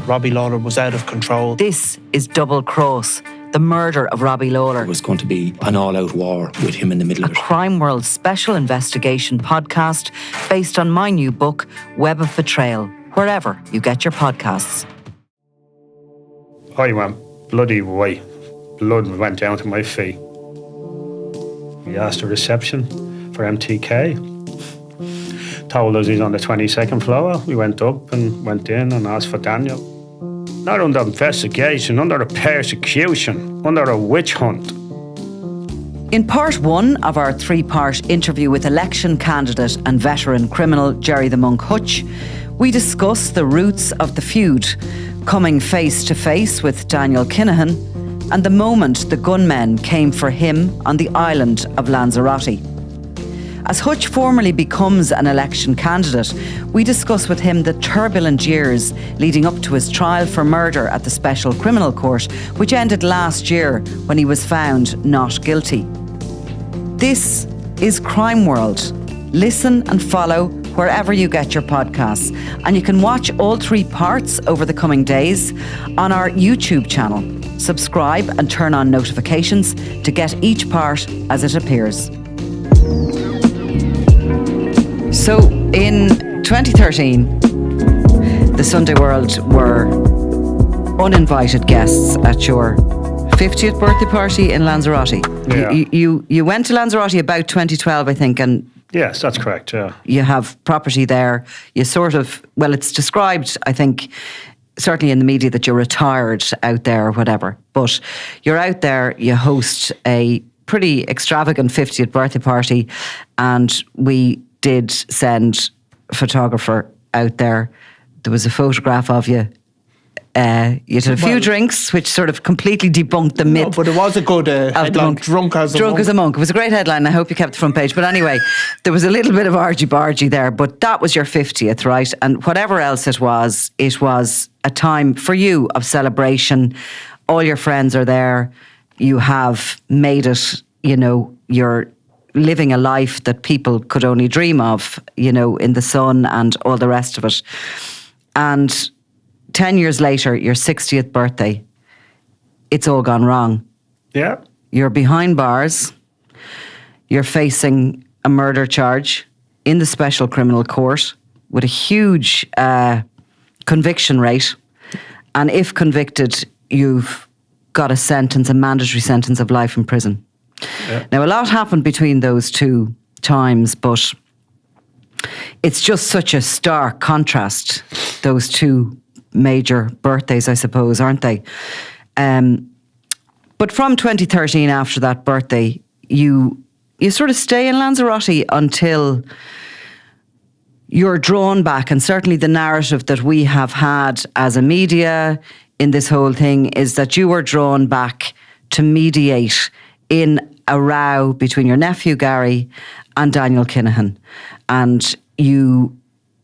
Robbie Lawler was out of control. This is Double Cross, the murder of Robbie Lawler. It was going to be an all-out war with him in the middle of it. A Crime World special investigation podcast based on my new book, Web of Betrayal, wherever you get your podcasts. I went bloody white. Blood went down to my feet. We asked the reception for MTK. Told us he's on the 22nd floor. We went up and went in and asked for Daniel. Not under investigation, under a persecution, under a witch hunt. In part one of our three-part interview with election candidate and veteran criminal Jerry the Monk Hutch, we discuss the roots of the feud, coming face to face with Daniel Kinahan, and the moment the gunmen came for him on the island of Lanzarote. As Hutch formally becomes an election candidate, we discuss with him the turbulent years leading up to his trial for murder at the Special Criminal Court, which ended last year when he was found not guilty. This is Crime World. Listen and follow wherever you get your podcasts. And you can watch all three parts over the coming days on our YouTube channel. Subscribe and turn on notifications to get each part as it appears. So in 2013, the Sunday World were uninvited guests at your 50th birthday party in Lanzarote. Yeah. You went to Lanzarote about 2012, I think, and Yes, that's correct, yeah. you have property there. You sort of, well, it's described, I think, certainly in the media that you're retired out there or whatever. But you're out there, you host a pretty extravagant 50th birthday party, and we did send a photographer out there. There was a photograph of you. You had a few drinks, which sort of completely debunked the myth. No, but it was a good headline, Drunk as a Monk. It was a great headline. I hope you kept the front page. But anyway, there was a little bit of argy-bargy there. But that was your 50th, right? And whatever else it was a time for you of celebration. All your friends are there. You have made it, you're living a life that people could only dream of, in the sun and all the rest of it. And 10 years later, your 60th birthday, it's all gone wrong. Yeah. You're behind bars. You're facing a murder charge in the Special Criminal Court with a huge conviction rate. And if convicted, you've got a mandatory sentence of life in prison. Yeah. Now, a lot happened between those two times, but it's just such a stark contrast, those two major birthdays, I suppose, aren't they? But from 2013, after that birthday, you sort of stay in Lanzarote until you're drawn back. And certainly the narrative that we have had as a media in this whole thing is that you were drawn back to mediate in a row between your nephew Gary and Daniel Kinahan. And you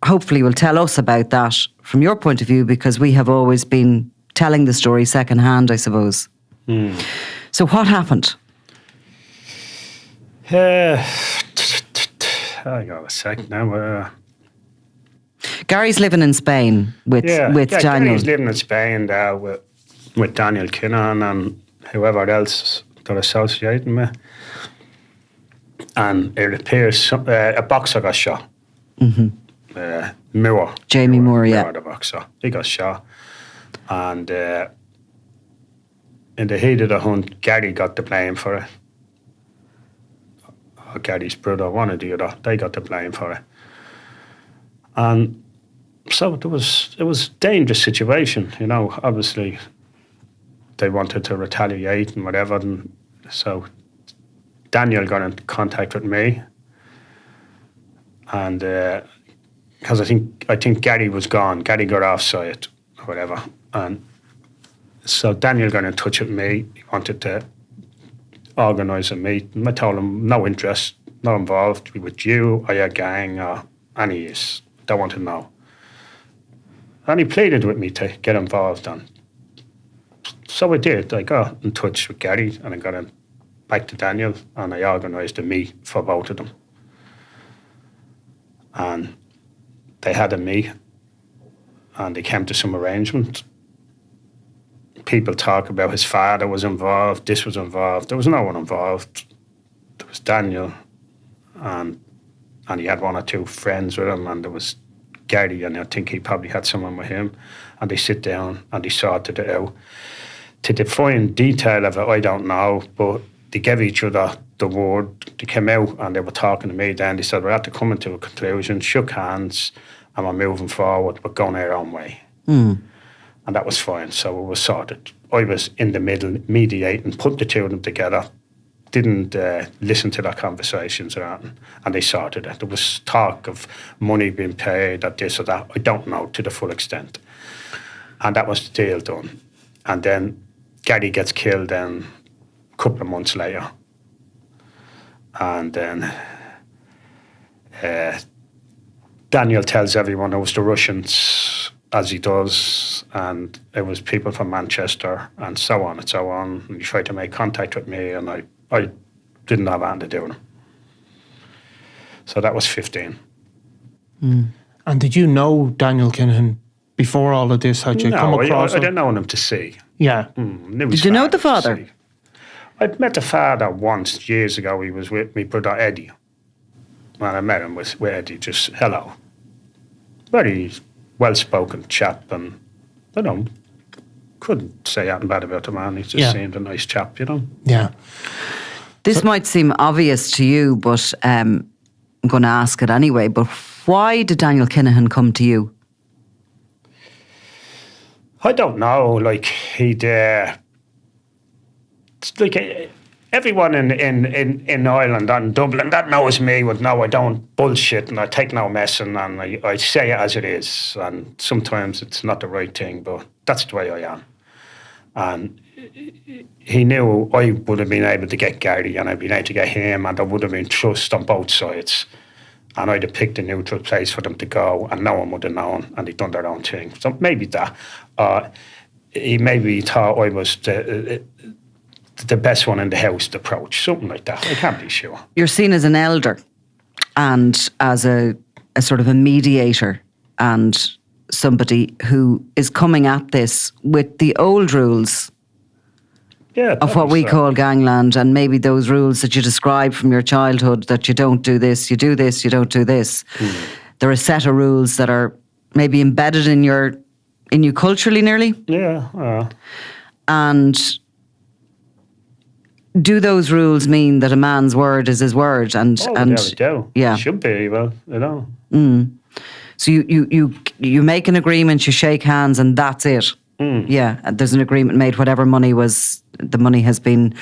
hopefully will tell us about that from your point of view, because we have always been telling the story secondhand, I suppose. So what happened? I got a sec now. Gary's living in Spain with Daniel. Gary's living in Spain with Daniel Kinahan and whoever else they're associating with. And it appears a boxer got shot. Moore. Jamie Moore, yeah. Moore, the boxer. He got shot. And in the heat of the hunt, Gary got the blame for it. Or Gary's brother, one or the other, they got the blame for it. And so it was a dangerous situation, obviously they wanted to retaliate and whatever, and so Daniel got in contact with me, and because I think Gary was gone, Gary got offside or whatever, and so Daniel got in touch with me. He wanted to organise a meeting. I told him no interest, not involved with you or your gang or any use. Don't want to know. And he pleaded with me to get involved on. So I did. I got in touch with Gary and I got him back to Daniel and I organised a meet for both of them. And they had a meet and they came to some arrangement. People talk about his father was involved, this was involved. There was no one involved. There was Daniel, and he had one or two friends with him, and there was Gary, and I think he probably had someone with him, and they sit down and they sorted it out. To the fine detail of it, I don't know, but they gave each other the word. They came out and they were talking to me then. They said, we're at to coming to a conclusion, shook hands, and we're moving forward, we're going our own way. And that was fine, so it was sorted. I was in the middle, mediating, put the two of them together, didn't listen to their conversations or anything, and they sorted it. There was talk of money being paid, at this or that. I don't know to the full extent. And that was the deal done. And then Gary gets killed then a couple of months later. And then Daniel tells everyone it was the Russians, as he does, and it was people from Manchester, and so on and so on. And he tried to make contact with me, and I didn't have anything to do with him. So that was 15. And did you know Daniel Kinahan before all of this? Had you come across I didn't know him to see. Yeah. Did you know the father? I'd met the father once years ago. He was with my brother Eddie. When I met him with Eddie, just hello. Very well-spoken chap, and couldn't say anything bad about the man. He just seemed a nice chap, Yeah. This might seem obvious to you, but I'm going to ask it anyway. But why did Daniel Kinahan come to you? I don't know. Like he'd, everyone in Ireland and Dublin that knows me would know I don't bullshit and I take no messing, and I say it as it is. And sometimes it's not the right thing, but that's the way I am. And he knew I would have been able to get Gary, and I'd been able to get him, and there would have been trust on both sides. And I'd have picked a neutral place for them to go, and no one would have known, and they'd done their own thing. So maybe that. He maybe thought I was the best one in the house to approach, something like that. I can't be sure. You're seen as an elder and as a sort of a mediator and somebody who is coming at this with the old rules of what we call gangland, and maybe those rules that you describe from your childhood, that you don't do this, you do this, you don't do this. There are a set of rules that are maybe embedded in you culturally nearly. Yeah. And do those rules mean that a man's word is his word? And they do. Yeah, it should be. Well, So you make an agreement, you shake hands, and that's it. Yeah, there's an agreement made. Whatever the money has been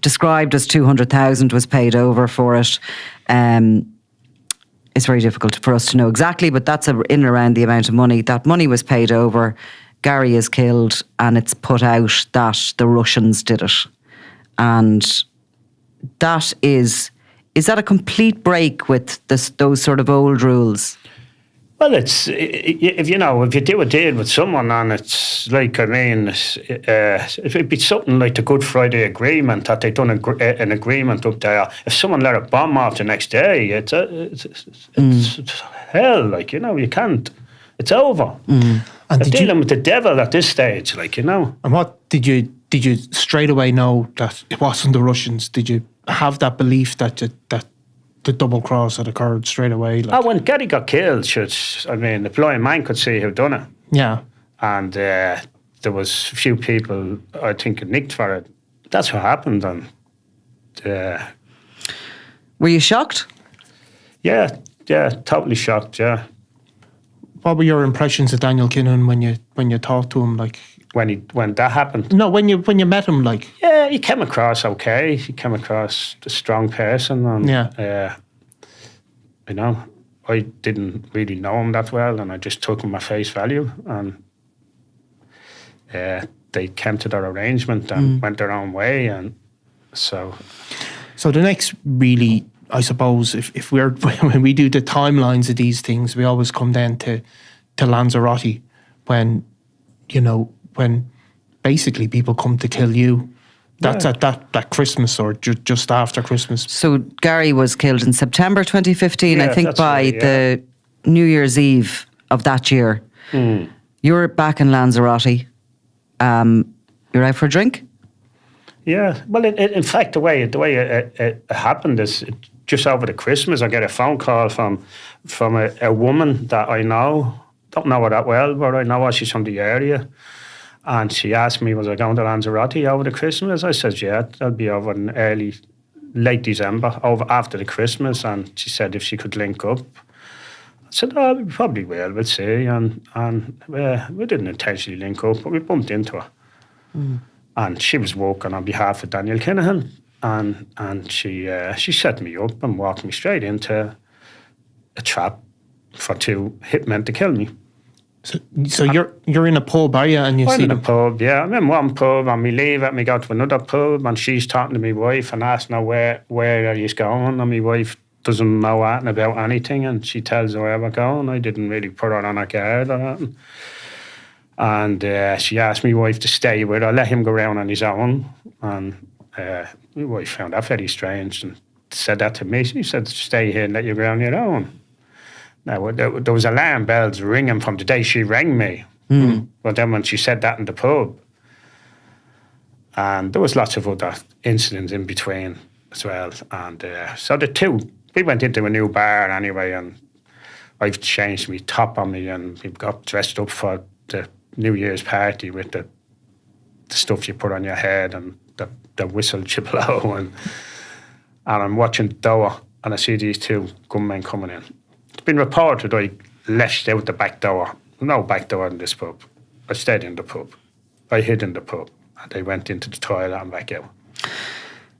described as 200,000 was paid over for it. It's very difficult for us to know exactly, but that's in and around the amount of money. That money was paid over. Gary is killed, and it's put out that the Russians did it. And that is that a complete break with those sort of old rules? Well, if you do a deal with someone, and it's like, if it'd be something like the Good Friday Agreement, that they'd done an agreement up there. If someone let a bomb off the next day, it's hell. Like, you can't. It's over. And they're dealing with the devil at this stage, like, And what did you straight away know that it wasn't the Russians? Did you have that belief that the double cross had occurred straight away? When Gary got killed, the blind man could see who'd done it. Yeah. And there was a few people, I think, nicked for it. That's what happened. And were you shocked? Yeah, totally shocked. Yeah. What were your impressions of Daniel Kinahan when you talked to him? Like when that happened? No, when you met him, like. Yeah, he came across okay. He came across a strong person, and I didn't really know him that well, and I just took him at face value, and they came to their arrangement and went their own way, and so. So the next really, I suppose, if when we do the timelines of these things, we always come down to Lanzarote, when basically people come to kill you. That's at that Christmas or just after Christmas. So Gary was killed in September 2015. I think by the New Year's Eve of that year, You're back in Lanzarote. You're out for a drink? Yeah. Well, in fact, the way it happened is just over the Christmas, I get a phone call from a woman that I know. Don't know her that well, but I know her. She's from the area. And she asked me, was I going to Lanzarote over the Christmas? I said, yeah, I'll be over in late December, over after the Christmas. And she said if she could link up. I said, oh, we probably will, we'll see. And we didn't intentionally link up, but we bumped into her. And she was working on behalf of Daniel Kinahan. And she set me up and walked me straight into a trap for two hitmen to kill me. So you're in a pub, are you? And you I'm see in a them? pub, yeah. I'm in one pub and we leave it and we go to another pub and she's talking to my wife and asking her where are you going, and my wife doesn't know anything about anything and she tells her where we're going. I didn't really put her on her guard or anything. And she asked my wife to stay with her, let him go around on his own. And my wife found that very strange and said that to me. She said, stay here and let you go on your own. Now, there was alarm bells ringing from the day she rang me. But then when she said that in the pub, and there was lots of other incidents in between as well. And so the two, we went into a new bar anyway, and I've changed my top on me and we got dressed up for the New Year's party with the stuff you put on your head and the whistle you blow. And I'm watching the door and I see these two gunmen coming in. It's been reported I lashed out the back door. No back door in this pub. I stayed in the pub. I hid in the pub. And they went into the toilet and back out.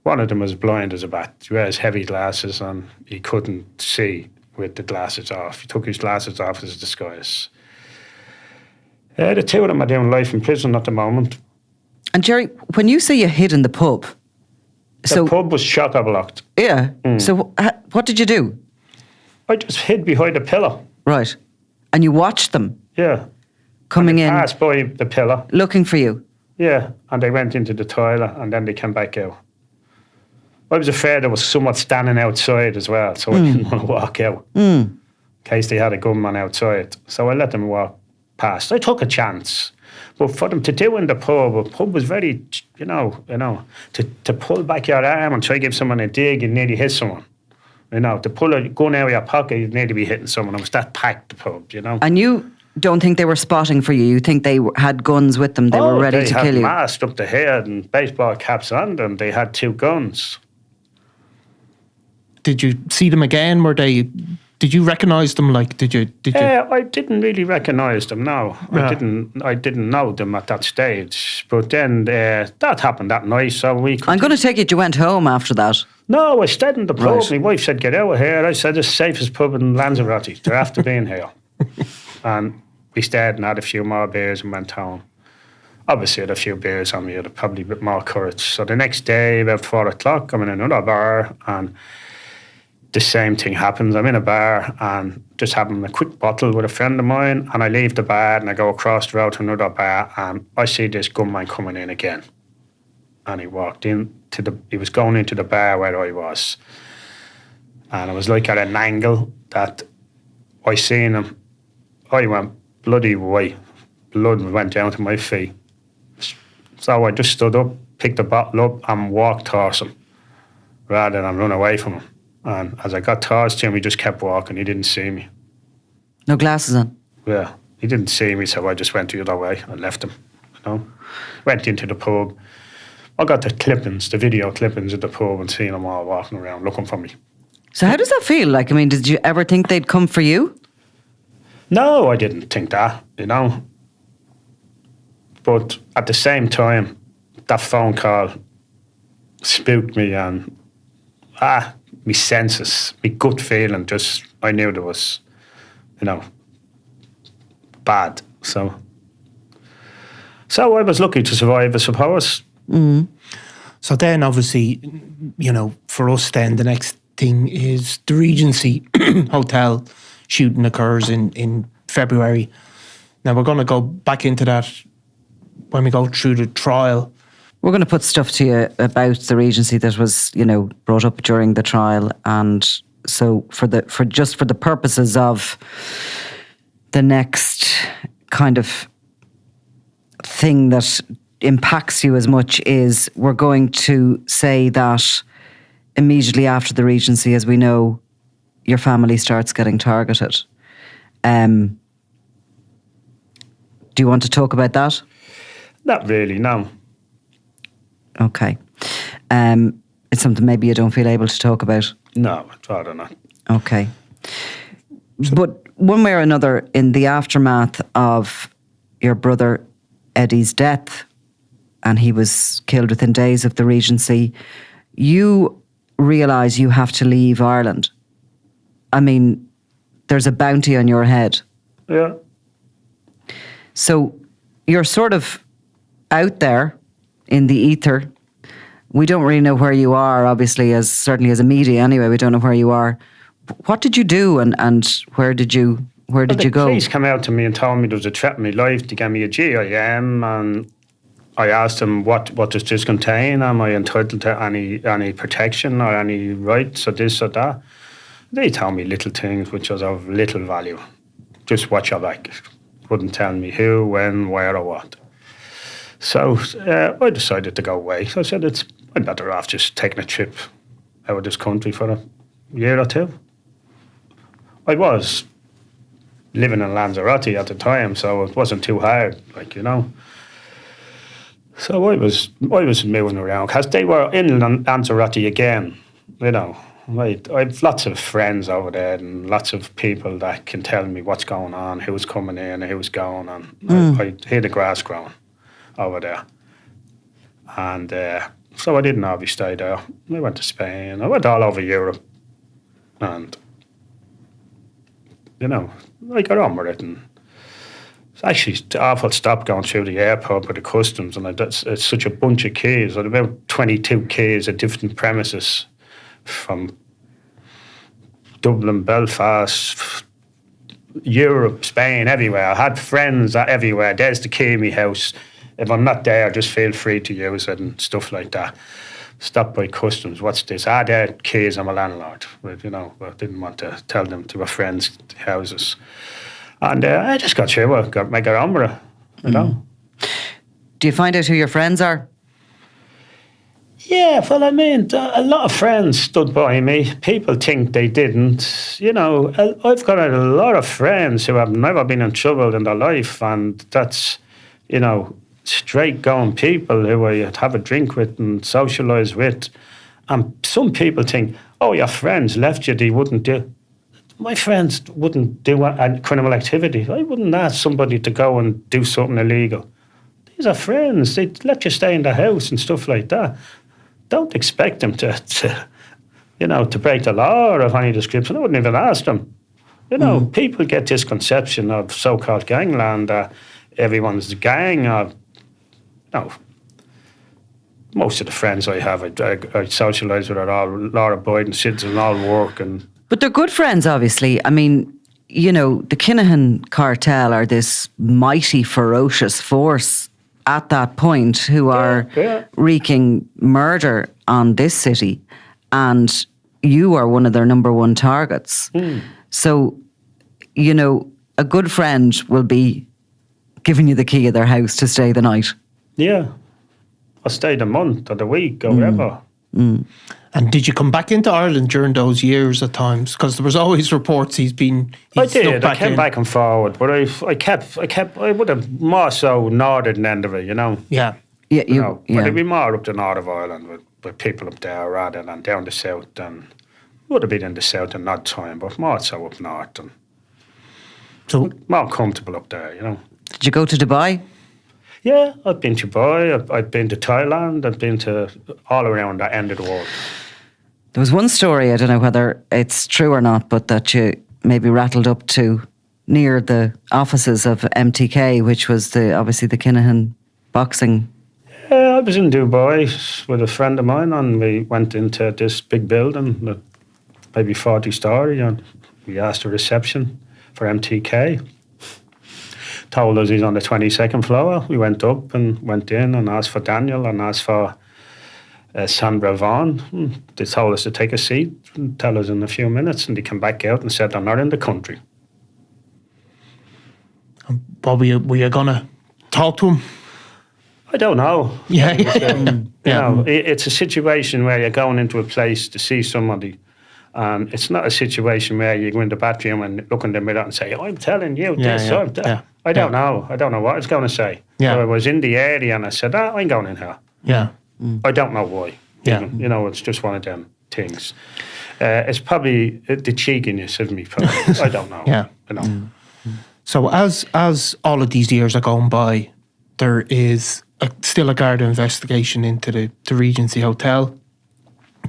One of them was blind as a bat. He wears heavy glasses and he couldn't see with the glasses off. He took his glasses off as a disguise. The two of them are doing life in prison at the moment. And Jerry, when you say you hid in the pub, The pub was chock-a-blocked. Yeah. So what did you do? I just hid behind a pillar. Right. And you watched them Yeah. coming in, Passed by the pillar. looking for you. Yeah. And they went into the toilet and then they came back out. I was afraid there was someone standing outside as well, so I didn't want to walk out in case they had a gunman outside. So I let them walk past. I took a chance. But for them to do in the pub was very, to pull back your arm and try to give someone a dig and nearly hit someone. To pull a gun out of your pocket, you'd nearly be hitting someone. It was that packed, the pub, And you don't think they were spotting for you? You think they had guns with them? They were ready to kill you? They had masked up the head and baseball caps on them. They had two guns. Did you see them again? Did you recognise them? Did you? I didn't really recognise them. No, Yeah. I didn't know them at that stage. But then that happened that night, so we. I'm going to take it you went home after that. No, I stayed in the pub. Right. My wife said, "Get out of here." I said, "It's the safest pub in Lanzarote. They're after being here." And we stayed and had a few more beers and went home. Obviously, I had a few beers on me. I had probably a bit more courage. So the next day, about 4 o'clock, I'm in another bar and the same thing happens. I'm in a bar and just having a quick bottle with a friend of mine, and I leave the bar and I go across the road to another bar and I see this gunman coming in again. And he walked in he was going into the bar where I was. And it was like at an angle that I seen him. I went bloody white. Blood went down to my feet. So I just stood up, picked the bottle up and walked towards him rather than run away from him. And as I got towards him, he just kept walking. He didn't see me. No glasses on? Yeah, he didn't see me, so I just went the other way and left him. Went into the pub. I got the video clippings of the pub and seen them all walking around looking for me. So how does that feel? Did you ever think they'd come for you? No, I didn't think that, But at the same time, that phone call spooked me and my senses, my gut feeling, I knew there was, bad. So I was lucky to survive, I suppose. So then, obviously, for us, then the next thing is the Regency Hotel shooting occurs in February. Now we're going to go back into that when we go through the trial. We're going to put stuff to you about the Regency that was, brought up during the trial, and so for the purposes of the next kind of thing that impacts you as much is we're going to say that immediately after the Regency, as we know, your family starts getting targeted. Do you want to talk about that? Not really, no. Okay. It's something maybe you don't feel able to talk about? No, I'd rather not. Okay. But one way or another, in the aftermath of your brother Eddie's death, and he was killed within days of the Regency, you realise you have to leave Ireland. I mean, there's a bounty on your head. Yeah. So you're sort of out there in the ether. We don't really know where you are, obviously, certainly as a media anyway, we don't know where you are. What did you do and where did you go? The police came out to me and told me there was a threat in my life to get me a GIM, and I asked them, what does this contain? Am I entitled to any protection or any rights or this or that? They told me little things which was of little value. Just watch your back. Wouldn't tell me who, when, where or what. So I decided to go away. So I said, I'm better off just taking a trip out of this country for a year or two. I was living in Lanzarote at the time, so it wasn't too hard, So I was moving around because they were in Lanzarote again, I have lots of friends over there and lots of people that can tell me what's going on, who's coming in, who's going on. I hear the grass growing over there. And so I didn't obviously stay there. I went to Spain. I went all over Europe. And, I got on with it. And it's actually awful stop going through the airport with the customs. And it's such a bunch of keys. I had about 22 keys at different premises from Dublin, Belfast, Europe, Spain, everywhere. I had friends everywhere. There's the key in my house. If I'm not there, just feel free to use it and stuff like that. Stopped by customs. What's this? They're keys. I'm a landlord. But, I didn't want to tell them to our friends' houses. And I just got through it. I got on with it, Do you find out who your friends are? Yeah, well, a lot of friends stood by me. People think they didn't. I've got a lot of friends who have never been in trouble in their life, and that's, straight-going people who I have a drink with and socialise with. And some people think, oh, your friends left you, they wouldn't do. My friends wouldn't do a criminal activity. I wouldn't ask somebody to go and do something illegal. These are friends. They'd let you stay in the house and stuff like that. Don't expect them to break the law or of any description. I wouldn't even ask them. People get this conception of so-called gangland that everyone's a gang. Most of the friends I have, I socialise with are all law-abiding citizens, all work. But they're good friends, obviously. I mean, the Kinahan cartel are this mighty, ferocious force at that point who are wreaking murder on this city, and you are one of their number one targets. So, a good friend will be giving you the key of their house to stay the night. Yeah. I stayed a month or a week or whatever. And did you come back into Ireland during those years at times? Because there was always reports I did. I came back and forward, but I would have more so northern end of it, Yeah. But it'd be more up the north of Ireland with people up there rather than down the south. And would have been in the south in that time, but more so up north. And so more comfortable up there, Did you go to Dubai? Yeah, I've been to Dubai, I've been to Thailand, I've been to all around that end of the world. There was one story, I don't know whether it's true or not, but that you maybe rattled up to near the offices of MTK, which was obviously the Kinahan boxing. Yeah, I was in Dubai with a friend of mine, and we went into this big building, maybe 40-story, and we asked the reception for MTK. Told us he's on the 22nd floor. We went up and went in and asked for Daniel and asked for Sandra Vaughan. They told us to take a seat and tell us in a few minutes, and they came back out and said they're not in the country. But were you going to talk to him? I don't know. Yeah. You know, it's a situation where you're going into a place to see somebody, and it's not a situation where you go in the bathroom and look in the mirror and say, I'm telling you this, I'm that. Yeah. I don't know. I don't know what it's going to say. Yeah. So I was in the area and I said, I'm going in here. Yeah. I don't know why. Yeah. Even, you know, it's just one of them things. It's probably the cheekiness of me. Probably. I don't know. Yeah. You know. So as all of these years are going by, there is still a Garda investigation into the Regency Hotel.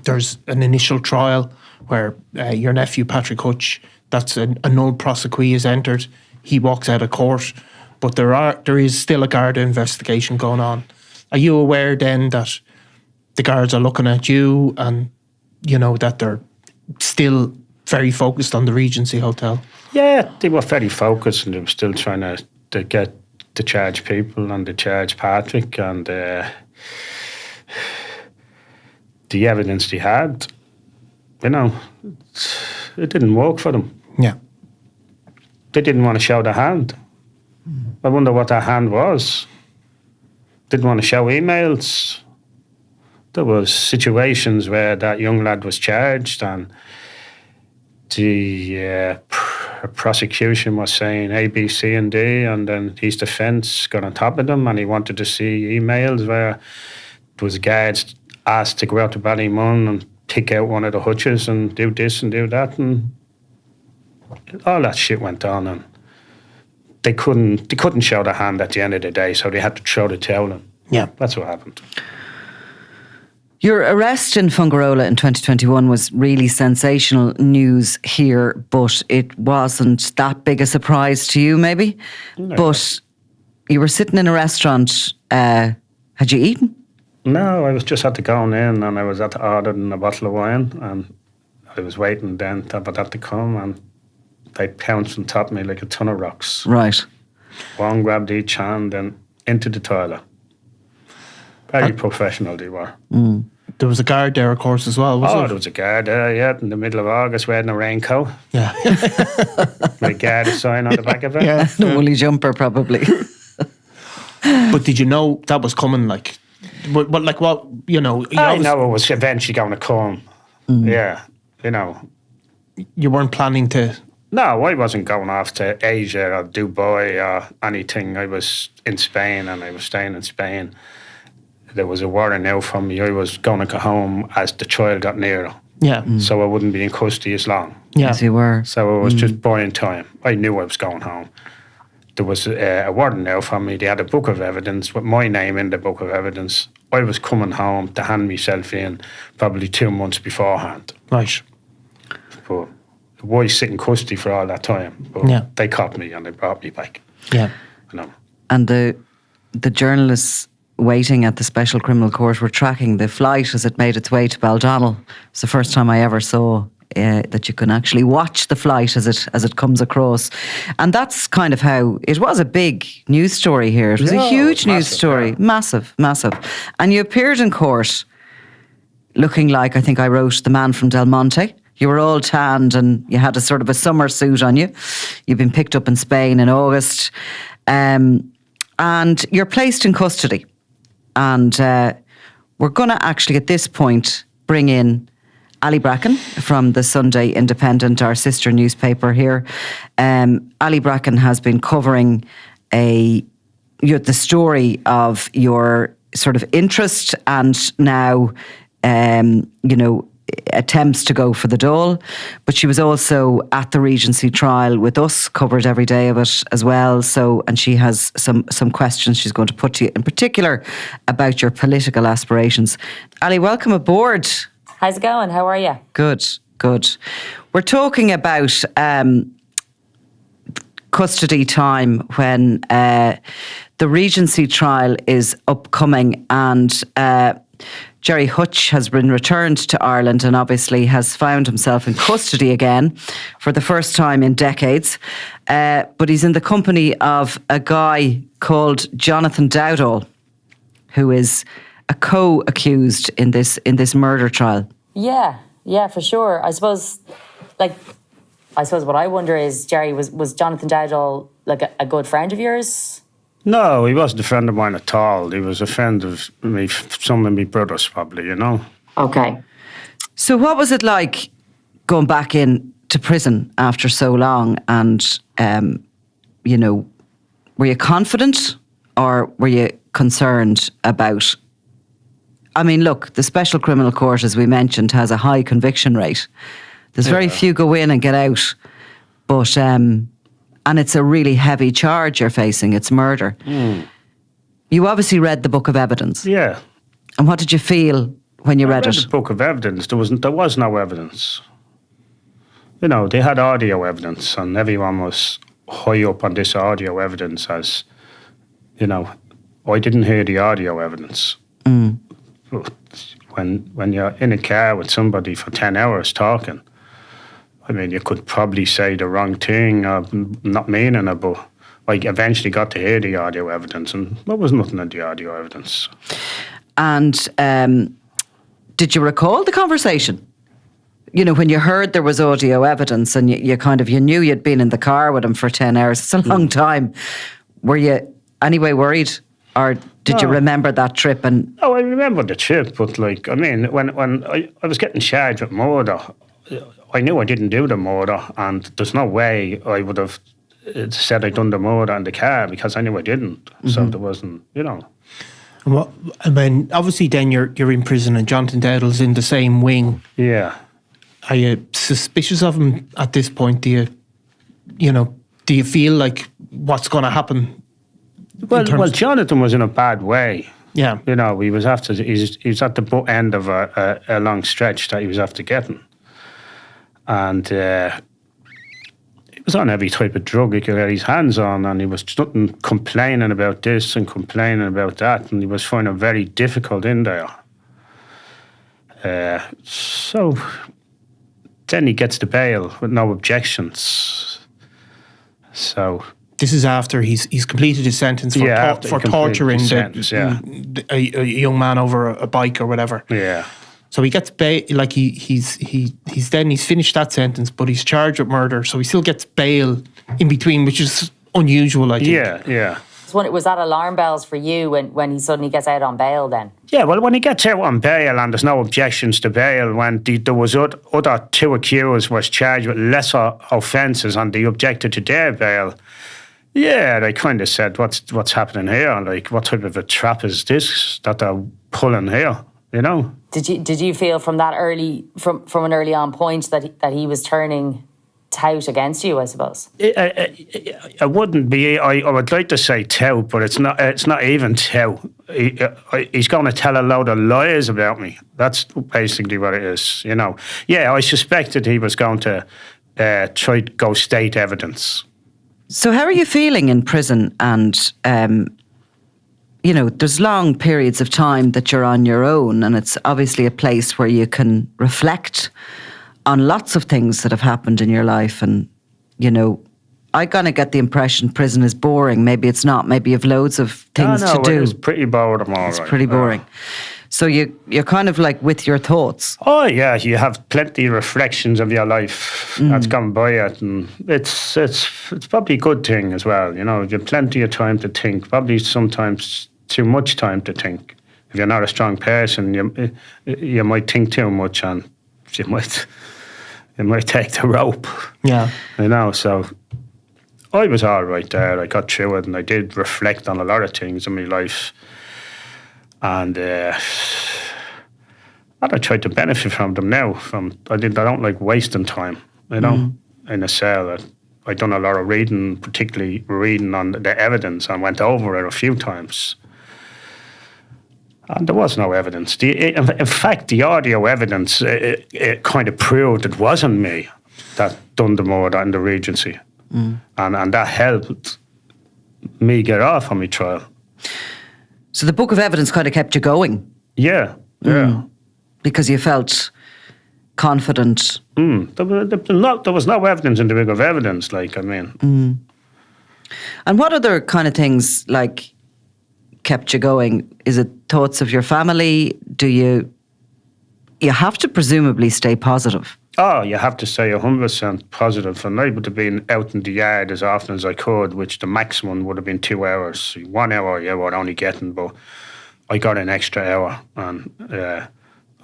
There's an initial trial where your nephew, Patrick Hutch, that's a null prosequi is entered. He walks out of court. But there is still a Garda investigation going on. Are you aware then that the guards are looking at you and, you know, that they're still very focused on the Regency Hotel? Yeah, they were very focused and they were still trying to get to charge people and to charge Patrick, and the evidence they had, you know, it didn't work for them. Yeah. They didn't want to show their hand. I wonder what their hand was. Didn't want to show emails. There was situations where that young lad was charged and the prosecution was saying A, B, C and D, and then his defence got on top of them and he wanted to see emails where there was guards asked to go out to Ballymun and pick out one of the Hutches and do this and do that, and all that shit went on, and they couldn't show their hand at the end of the day, so they had to throw the towel in. Yeah. That's what happened. Your arrest in Fungarola in 2021 was really sensational news here, but it wasn't that big a surprise to you, maybe. No. But you were sitting in a restaurant. Had you eaten? No, I was just at the going in and I was at the ordering a bottle of wine and I was waiting then for that to come, and they pounced on top of me like a ton of rocks. Right. One grabbed each hand and into the toilet. Very professional they were. There was a guard there, of course, as well, was There there? was a guard there, yeah, in the middle of August wearing a raincoat Yeah. with a guard sign on the back of it. Yeah. The woolly jumper, probably. But did you know that was coming, like, but like what, you know, I know it was eventually going to come. Yeah, you know. you weren't planning to... No, I wasn't going off to Asia or Dubai or anything. I was in Spain and I was staying in Spain. There was a warrant out for me. I was going to go home as the trial got nearer. Yeah. So I wouldn't be in custody as long. Yeah. As you were. So it was just buying time. I knew I was going home. There was a warrant out for me. They had a book of evidence with my name in the book of evidence. I was coming home to hand myself in probably 2 months beforehand. Right. But why sit in custody for all that time? But Yeah. they caught me and they brought me back. Yeah. You know. And the journalists waiting at the Special Criminal Court were tracking the flight as it made its way to Baldonnel. It's the first time I ever saw that you can actually watch the flight as it comes across. And that's kind of how, it was a big news story here. It was a huge news story. Yeah. Massive. And you appeared in court looking like, I think I wrote, the man from Del Monte. You were all tanned and you had a sort of a summer suit on you. You've been picked up in Spain in August. And you're placed in custody. And we're going to actually, at this point, bring in Ali Bracken from the Sunday Independent, our sister newspaper here. Ali Bracken has been covering the story of your sort of interest and now, attempts to go for the Dáil, but she was also at the Regency trial with us, covered every day of it as well. So, and she has some questions she's going to put to you, in particular about your political aspirations. Ali, welcome aboard. How's it going? How are you? Good. We're talking about custody time when the Regency trial is upcoming, and Gerry Hutch has been returned to Ireland and obviously has found himself in custody again for the first time in decades. But he's in the company of a guy called Jonathan Dowdall, who is a co-accused in this murder trial. Yeah, for sure. I suppose what I wonder is, Gerry, was Jonathan Dowdall like a good friend of yours? No, he wasn't a friend of mine at all. He was a friend of me, some of my brothers probably, you know. Okay. So what was it like going back in to prison after so long? And, you know, were you confident or were you concerned about... I mean, look, the Special Criminal Court, as we mentioned, has a high conviction rate. There's very few go in and get out. But, and it's a really heavy charge you're facing. It's murder. You obviously read the Book of Evidence. Yeah. And what did you feel when you I read it? the Book of Evidence. There was no evidence. You know, they had audio evidence, and everyone was high up on this audio evidence as, you know, I didn't hear the audio evidence. But when you're in a car with somebody for 10 hours talking, I mean, you could probably say the wrong thing or not meaning it, but I eventually got to hear the audio evidence, and there was nothing in the audio evidence. And did you recall the conversation? You know, when you heard there was audio evidence and you knew you'd been in the car with him for 10 hours. It's a long time. Were you anyway worried? Or did you remember that trip? And Oh, I remember the trip, but like, I mean, when I was getting charged with murder, I knew I didn't do the murder, and there's no way I would have said I'd done the murder in the car because I knew I didn't. So there wasn't, you know. Well, I mean, obviously then you're in prison and Jonathan Dowdall's in the same wing. Yeah. Are you suspicious of him at this point? Do you feel like what's going to happen? Well, Jonathan was in a bad way. Yeah. You know, he was at the end of a long stretch that he was after getting. And he was on every type of drug he could get his hands on, and he was complaining about this and complaining about that, and he was finding it very difficult in there. So then he gets the bail with no objections. So... This is after he's completed his sentence for torturing a young man over a bike or whatever. Yeah. So he gets bail. Like he's finished that sentence, but he's charged with murder. So he still gets bail in between, which is unusual, I think. Yeah. Was that alarm bells for you when he suddenly gets out on bail then? Yeah, well, when he gets out on bail and there's no objections to bail, when there was other two accused was charged with lesser offences and they objected to their bail. Yeah, they kind of said, what's happening here? Like, what type of a trap is this that they're pulling here? You know? Did you feel from that from an early on point that he was turning tout against you? I suppose I wouldn't be. I would like to say tout, but it's not. It's not even tout. He's going to tell a load of lies about me. That's basically what it is. You know? Yeah, I suspected he was going to try to go state evidence. so how are you feeling in prison? And, you know, there's long periods of time that you're on your own, and it's obviously a place where you can reflect on lots of things that have happened in your life. And, you know, I kind of get the impression prison is boring. Maybe it's not. Maybe you have loads of things to do. It's pretty boring, all It's right. pretty boring. So you're kind of like with your thoughts. Oh yeah, you have plenty of reflections of your life that's gone by it, and it's probably a good thing as well. You know, you have plenty of time to think. Probably sometimes too much time to think. If you're not a strong person, you might think too much, and you might take the rope. Yeah. You know, so I was all right there. I got through it, and I did reflect on a lot of things in my life. And I try to benefit from them now. I don't like wasting time, you know, in a cell. I done a lot of reading, particularly reading on the evidence, and went over it a few times. And there was no evidence. In fact, the audio evidence it kind of proved it wasn't me that done the murder in the Regency, and that helped me get off on my trial. So the Book of Evidence kind of kept you going. Yeah. Because you felt confident. There was no evidence in the Book of Evidence, like, I mean. And what other kind of things, like, kept you going? Is it thoughts of your family? Do you have to presumably stay positive? Oh, you have to say 100% positive. And I would have been out in the yard as often as I could, which the maximum would have been 2 hours. 1 hour, you were only getting, but I got an extra hour. And I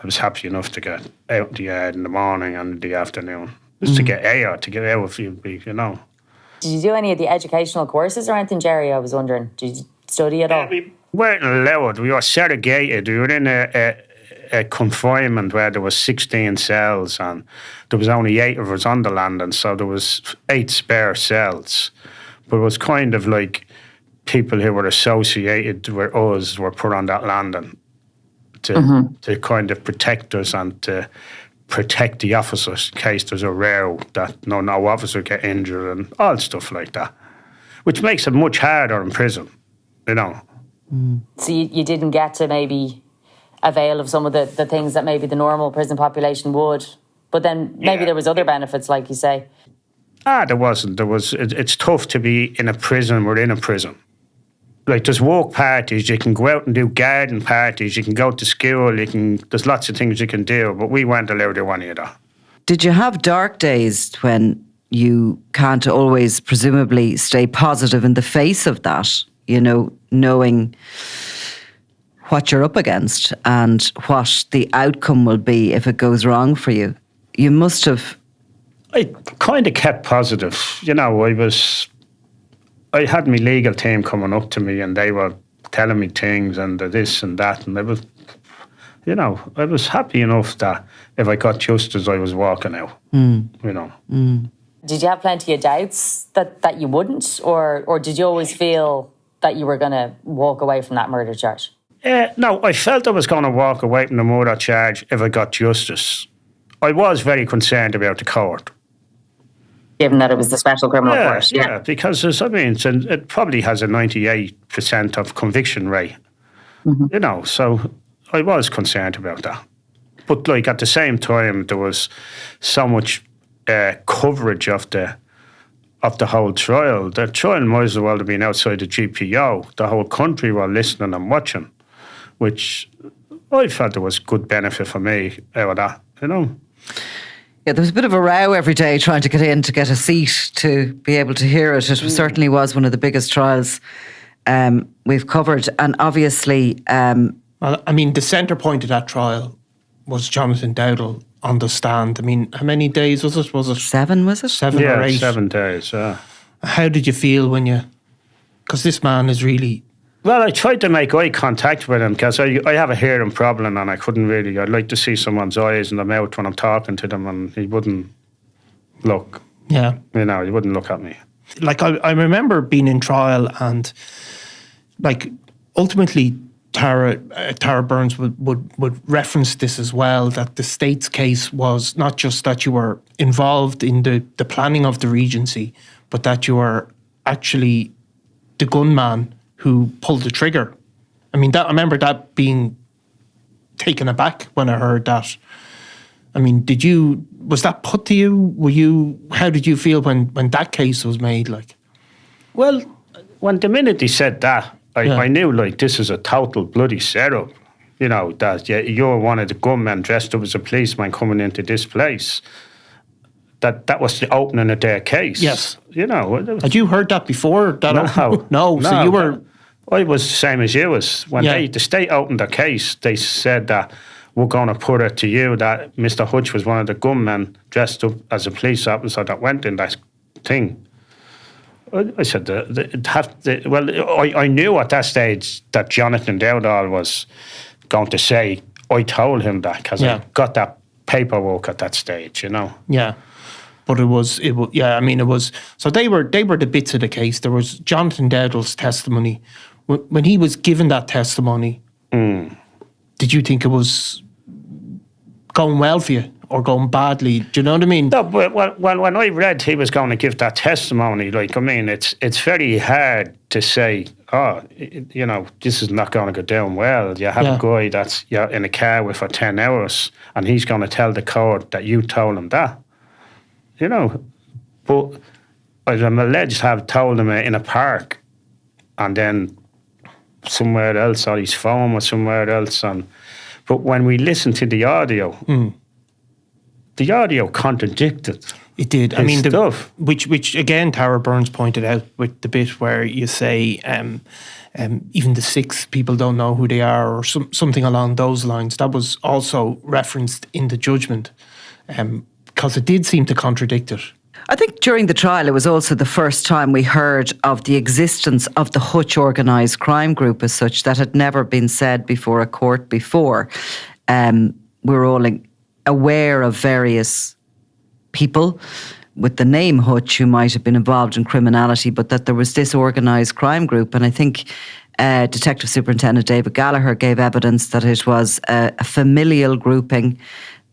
was happy enough to get out in the yard in the morning and in the afternoon. Just to get out if you'd be, you know. Did you do any of the educational courses or anything, Jerry? I was wondering. Did you study at all? We weren't allowed. We were segregated. We were in a confinement where there was 16 cells and there was only 8 of us on the landing, so there was 8 spare cells. But it was kind of like people who were associated with us were put on that landing to kind of protect us and to protect the officers in case there's a row that no officer get injured and all stuff like that, which makes it much harder in prison, you know. So you didn't get to maybe avail of some of the things that maybe the normal prison population would, but then maybe there was other benefits, like you say. There wasn't. It's tough to be in a prison within a prison. Like, there's walk parties, you can go out and do garden parties, you can go to school, there's lots of things you can do, but we weren't allowed to do any of that. Did you have dark days when you can't always presumably stay positive in the face of that, you know, knowing what you're up against and what the outcome will be if it goes wrong for you? You must have... I kind of kept positive. You know, I had my legal team coming up to me and they were telling me things and this and that, and I was happy enough that if I got justice, I was walking out, you know. Did you have plenty of doubts that you wouldn't, or did you always feel that you were going to walk away from that murder charge? No, I felt I was going to walk away from the murder charge if I got justice. I was very concerned about the court. Given that it was the special criminal court. Yeah, because it probably has a 98% of conviction rate. You know, so I was concerned about that. But like at the same time, there was so much coverage of the whole trial. The trial might as well have been outside the GPO. The whole country were listening and watching, which I felt there was good benefit for me out of that, you know. Yeah, there was a bit of a row every day trying to get in to get a seat to be able to hear it. It certainly was one of the biggest trials we've covered. And obviously... well, I mean, the centre point of that trial was Jonathan Dowdall on the stand. I mean, how many days was it? 7, was it? 7 or 8? 7 days, yeah. How did you feel when you... Because this man is really... Well, I tried to make eye contact with him because I have a hearing problem and I couldn't really... I'd like to see someone's eyes and the mouth when I'm talking to them, and he wouldn't look. Yeah. You know, he wouldn't look at me. Like, I remember being in trial and, like, ultimately Tara Burns would reference this as well, that the state's case was not just that you were involved in the planning of the Regency, but that you were actually the gunman who pulled the trigger. I mean, I remember that being taken aback when I heard that. I mean, was that put to you? How did you feel when that case was made? Like, well, when the minute he said that, I knew, like, this is a total bloody setup. You know, that you're one of the gunmen dressed up as a policeman coming into this place. That was the opening of their case. Yes. You know. Had you heard that before? No. No. So you were... I was the same as you was. When the state opened their case, they said that we're going to put it to you that Mr. Hutch was one of the gunmen dressed up as a police officer that went in that thing. I said, I knew at that stage that Jonathan Dowdall was going to say, I told him that because I got that paperwork at that stage, you know. Yeah. But it was. I mean, it was. So they were the bits of the case. There was Jonathan Dowdall's testimony. When he was given that testimony, did you think it was going well for you or going badly? Do you know what I mean? No, but when I read he was going to give that testimony, like, I mean, it's very hard to say, you know, this is not going to go down well. You have a guy that's in a car with for 10 hours and he's going to tell the court that you told him that. You know, but I'm alleged to have told him in a park and then somewhere else, or his phone or somewhere else. But when we listened to the audio, the audio contradicted. It did. I his mean, stuff. which again, Tara Burns pointed out with the bit where you say even the 6 people don't know who they are, or something along those lines. That was also referenced in the judgment, because it did seem to contradict it. I think during the trial, it was also the first time we heard of the existence of the Hutch organised crime group as such. That had never been said before a court before. We're all aware of various people with the name Hutch who might have been involved in criminality, but that there was this organised crime group. And I think Detective Superintendent David Gallagher gave evidence that it was a familial grouping,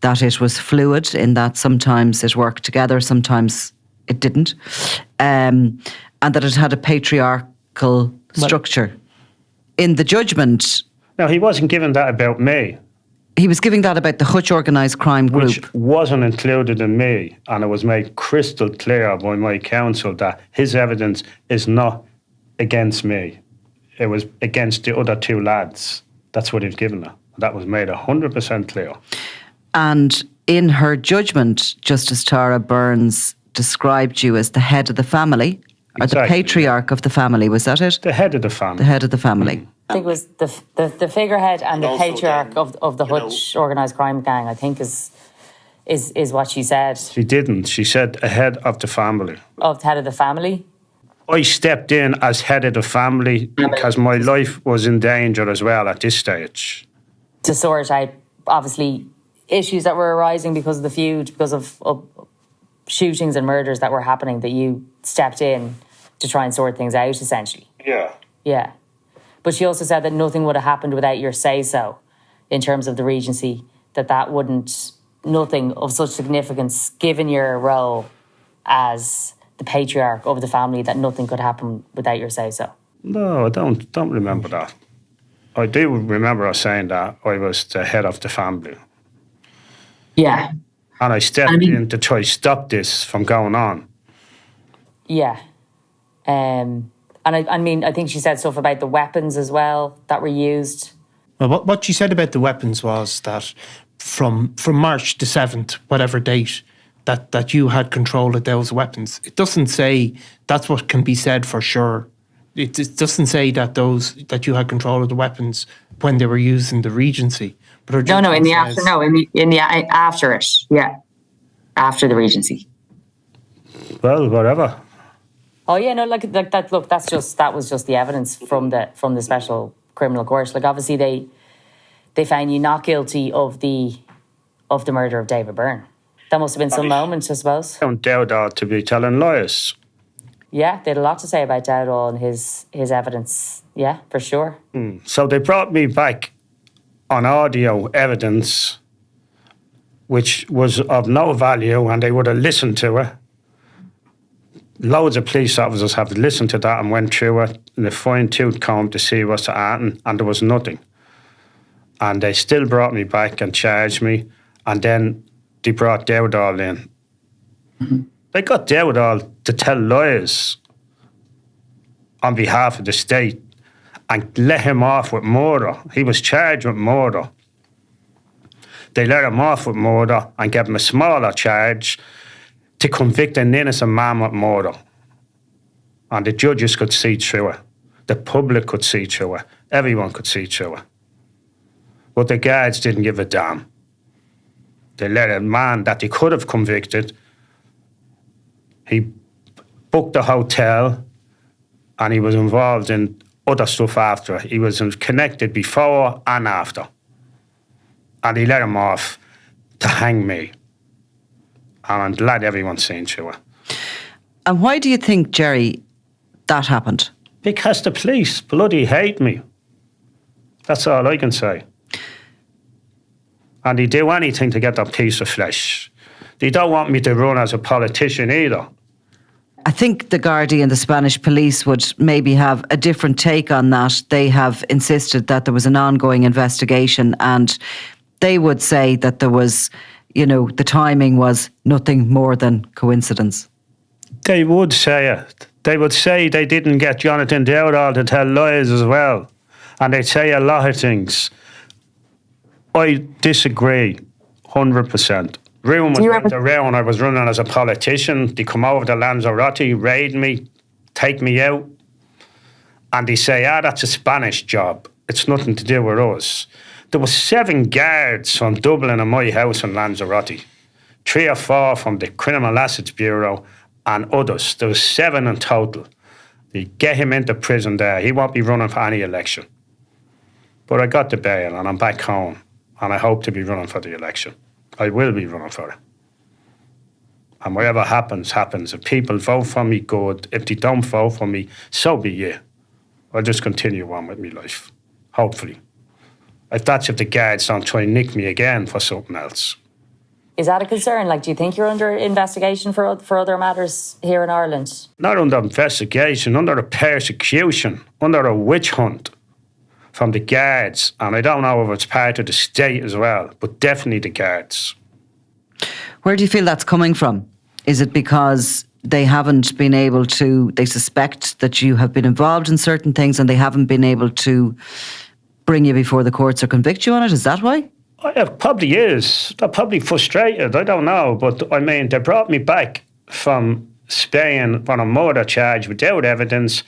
that it was fluid in that sometimes it worked together, sometimes it didn't, and that it had a patriarchal structure. In the judgment... Now, he wasn't given that about me. He was giving that about the Hutch organised crime group. Which wasn't included in me, and it was made crystal clear by my counsel that his evidence is not against me. It was against the other 2 lads. That's what he was given her. That was made 100% clear. And in her judgment, Justice Tara Burns described you as the head of the family, or the patriarch of the family. Was that it? The head of the family. The head of the family. I think it was the figurehead and the patriarch of the Hutch organised crime gang, I think is what she said. She didn't. She said a head of the family. Of the head of the family? I stepped in as head of the family because my life was in danger as well at this stage. To sort out, obviously, issues that were arising because of the feud, because of shootings and murders that were happening, that you stepped in to try and sort things out, essentially. Yeah. Yeah. But she also said that nothing would have happened without your say-so in terms of the Regency, that wouldn't, nothing of such significance, given your role as the patriarch of the family, that nothing could happen without your say-so. No, I don't remember that. I do remember her saying that I was the head of the family. Yeah. And I stepped in to try to stop this from going on. Yeah. And I mean, I think she said stuff about the weapons as well that were used. Well, what she said about the weapons was that from March the 7th, whatever date, that you had control of those weapons. It doesn't say that's what can be said for sure. It doesn't say that you had control of the weapons when they were used in the Regency. But No, in the after, no, in the after it, yeah, after the Regency. Well, whatever. Oh yeah, no, like that. Look, that was just the evidence from the special criminal court. Like obviously they found you not guilty of the murder of David Byrne. That must have been some moment, I suppose. I don't doubt that to be telling lies. Yeah, they had a lot to say about Dowdall and his evidence. Yeah, for sure. So they brought me back on audio evidence, which was of no value, and they would have listened to it. Loads of police officers have listened to that and went through it in a fine-tooth comb to see what's happening, and there was nothing. And they still brought me back and charged me, and then they brought Dowdall in. Mm-hmm. They got Dowdall to tell lies on behalf of the state and let him off with murder. He was charged with murder. They let him off with murder and gave him a smaller charge to convict an innocent man with murder. And the judges could see through it. The public could see through it. Everyone could see through it. But the guards didn't give a damn. They let a man that they could have convicted, he booked a hotel and he was involved in other stuff after. He was connected before and after. And he let him off to hang me. And I'm glad everyone's seen through it. And why do you think, Jerry, that happened? Because the police bloody hate me. That's all I can say. And they do anything to get that piece of flesh. They don't want me to run as a politician either. I think the Gardaí and the Spanish police would maybe have a different take on that. They have insisted that there was an ongoing investigation, and they would say that there was, the timing was nothing more than coincidence. They would say it. They would say they didn't get Jonathan Dowdall to tell lies as well. And they'd say a lot of things. I disagree, 100%. Rumours Do you went ever- around I was running as a politician. They come over to Lanzarote, raid me, take me out, and they say, that's a Spanish job. It's nothing to do with us. There were 7 guards from Dublin and my house in Lanzarote. 3 or 4 from the Criminal Assets Bureau and others. There was 7 in total. They get him into prison there. He won't be running for any election. But I got the bail and I'm back home. And I hope to be running for the election. I will be running for it. And whatever happens, happens. If people vote for me, good. If they don't vote for me, so be it. I'll just continue on with my life. Hopefully. If the guards don't try and nick me again for something else. Is that a concern? Like, do you think you're under investigation for other matters here in Ireland? Not under investigation, under a persecution, under a witch hunt from the guards. And I don't know if it's part of the state as well, but definitely the guards. Where do you feel that's coming from? Is it because they haven't been able to, they suspect that you have been involved in certain things and they haven't been able to bring you before the courts or convict you on it? Is that why? It probably is. They're probably frustrated. I don't know. But I mean, they brought me back from Spain on a murder charge without evidence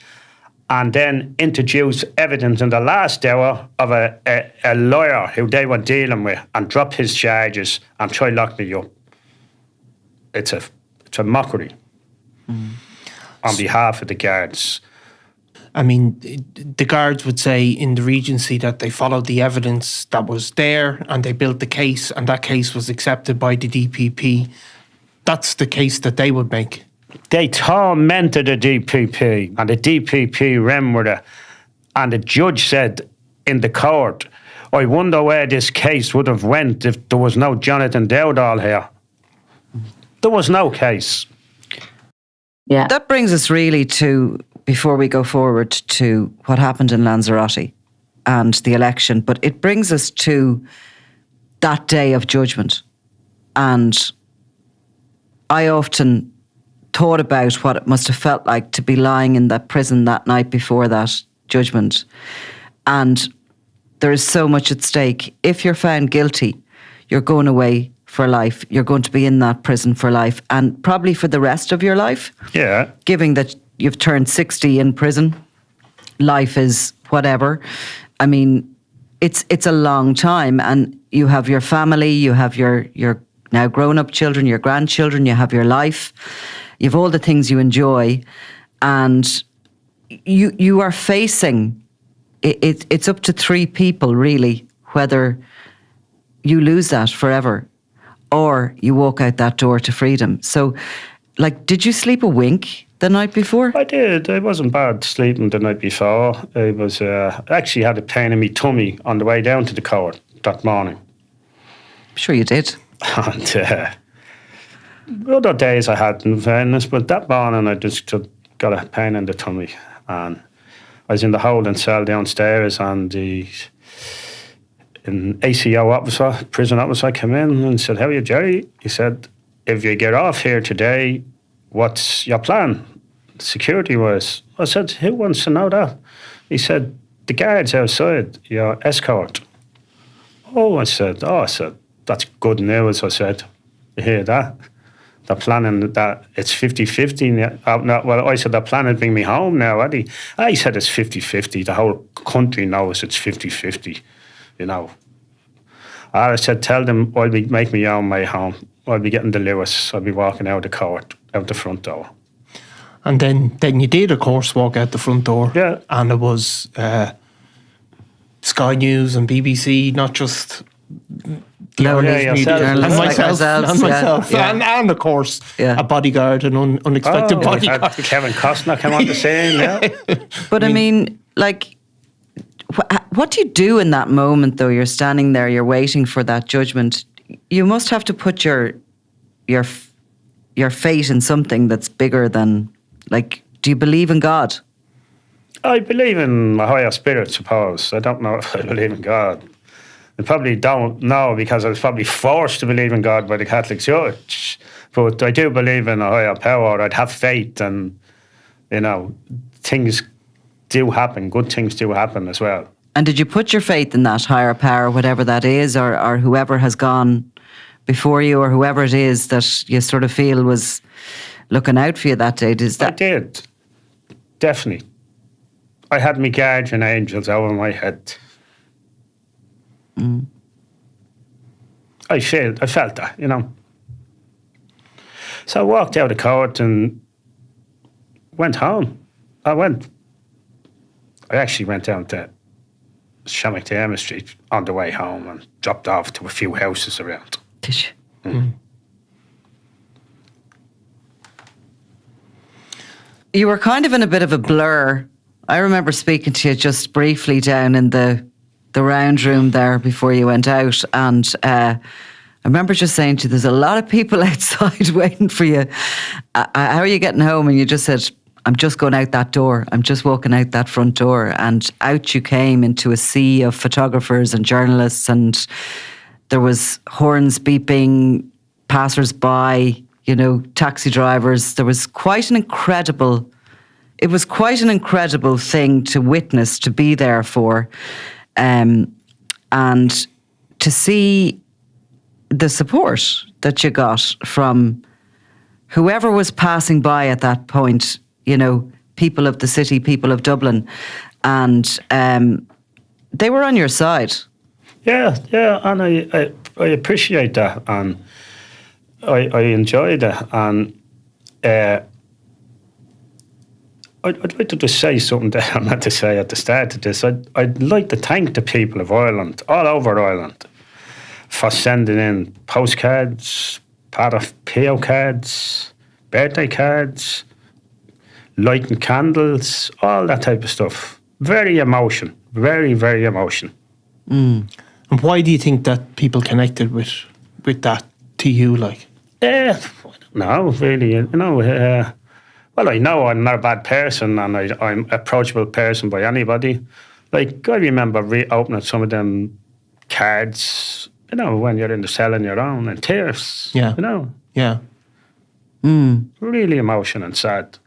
and then introduced evidence in the last hour of a lawyer who they were dealing with and dropped his charges and try to lock me up. It's a mockery on behalf of the guards. I mean, the guards would say in the Regency that they followed the evidence that was there and they built the case and that case was accepted by the DPP. That's the case that they would make. They tormented the DPP and the DPP ran with it. And the judge said in the court, I wonder where this case would have went if there was no Jonathan Dowdall here. There was no case. Yeah. That brings us really to, before we go forward, to what happened in Lanzarote and the election. But it brings us to that day of judgment. And I often thought about what it must have felt like to be lying in that prison that night before that judgment. And there is so much at stake. If you're found guilty, you're going away for life. You're going to be in that prison for life and probably for the rest of your life. Yeah. Given that you've turned 60 in prison, life is whatever. I mean, it's a long time, and you have your family, you have your now grown-up children, your grandchildren, you have your life, you have all the things you enjoy, and you are facing, it's up to 3 people really, whether you lose that forever or you walk out that door to freedom. So, like, did you sleep a wink the night before? I did. I wasn't bad sleeping the night before. I was actually had a pain in my tummy on the way down to the court that morning. Sure you did. And other days I had, in fairness, but that morning I just got a pain in the tummy. And I was in the holding cell downstairs, and an ACO officer, prison officer, came in and said, "How are you, Jerry?" He said, "If you get off here today, what's your plan, security-wise?" I said, "Who wants to know that?" He said, "The guards outside, your escort." I said, "That's good news," I said. You hear that? They're planning that it's 50-50 now. Well, I said they're planning to bring me home now, Eddie. I said it's 50-50. The whole country knows it's 50-50, you know. I said, tell them I'll be making my own way home. I'll be getting the Lewis. I'll be walking out of the court, out the front door. And then you did, of course, walk out the front door. Yeah. And it was Sky News and BBC, not just Lower Yeah, news yourself. media and journalists like myself, ourselves, and yeah, myself, yeah. and of course Yeah. a bodyguard, an unexpected bodyguard. Kevin Costner came on the scene, yeah. But I mean, like, what do you do in that moment, though? You're standing there, you're waiting for that judgment. You must have to put your fate in something that's bigger than, like, do you believe in God? I believe in a higher spirit, suppose. I don't know if I believe in God. I probably don't know because I was probably forced to believe in God by the Catholic Church. But I do believe in a higher power. I'd have faith, and, you know, things do happen. Good things do happen as well. And did you put your faith in that higher power, whatever that is, or whoever has gone before you, or whoever it is that you sort of feel was looking out for you that day? Is I that did. Definitely. I had my guardian angels over my head. I felt that, you know. So I walked out of court and went home. I actually went down to Shamrock to Emma Street on the way home and dropped off to a few houses around. Did you? You were kind of in a bit of a blur. I remember speaking to you just briefly down in the round room there before you went out, and I remember just saying to you, there's a lot of people outside waiting for you. How are you getting home? And you just said, I'm just going out that door. I'm just walking out that front door. And out you came into a sea of photographers and journalists, and there was horns beeping, passers-by, you know, taxi drivers. There was quite an incredible thing to witness, to be there for, and to see the support that you got from whoever was passing by at that point, you know, people of the city, people of Dublin, and they were on your side. Yeah, and I appreciate that, and I enjoyed it, and I'd like to just say something there I meant to say at the start of this. I'd like to thank the people of Ireland, all over Ireland, for sending in postcards, PO cards, birthday cards, lighting candles, all that type of stuff. Very emotion, very, very emotion. And why do you think that people connected with that to you, like? I don't know, really, you know. Well, I know I'm not a bad person, and I'm an approachable person by anybody. Like, I remember opening some of them cards, you know, when you're in the cell on your own, and tears, Yeah. you know. Yeah. Really emotional and sad.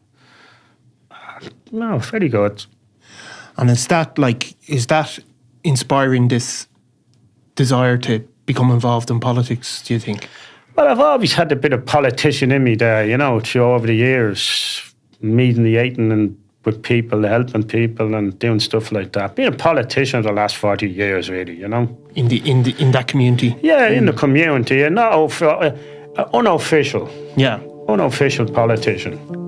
No, very good. And is that inspiring this desire to become involved in politics, do you think? Well, I've always had a bit of politician in me there, you know, through over the years, mediating and with people, helping people and doing stuff like that. Being a politician for the last 40 years, really, you know. In that community? Yeah, in the community, not unofficial. Yeah. Unofficial politician.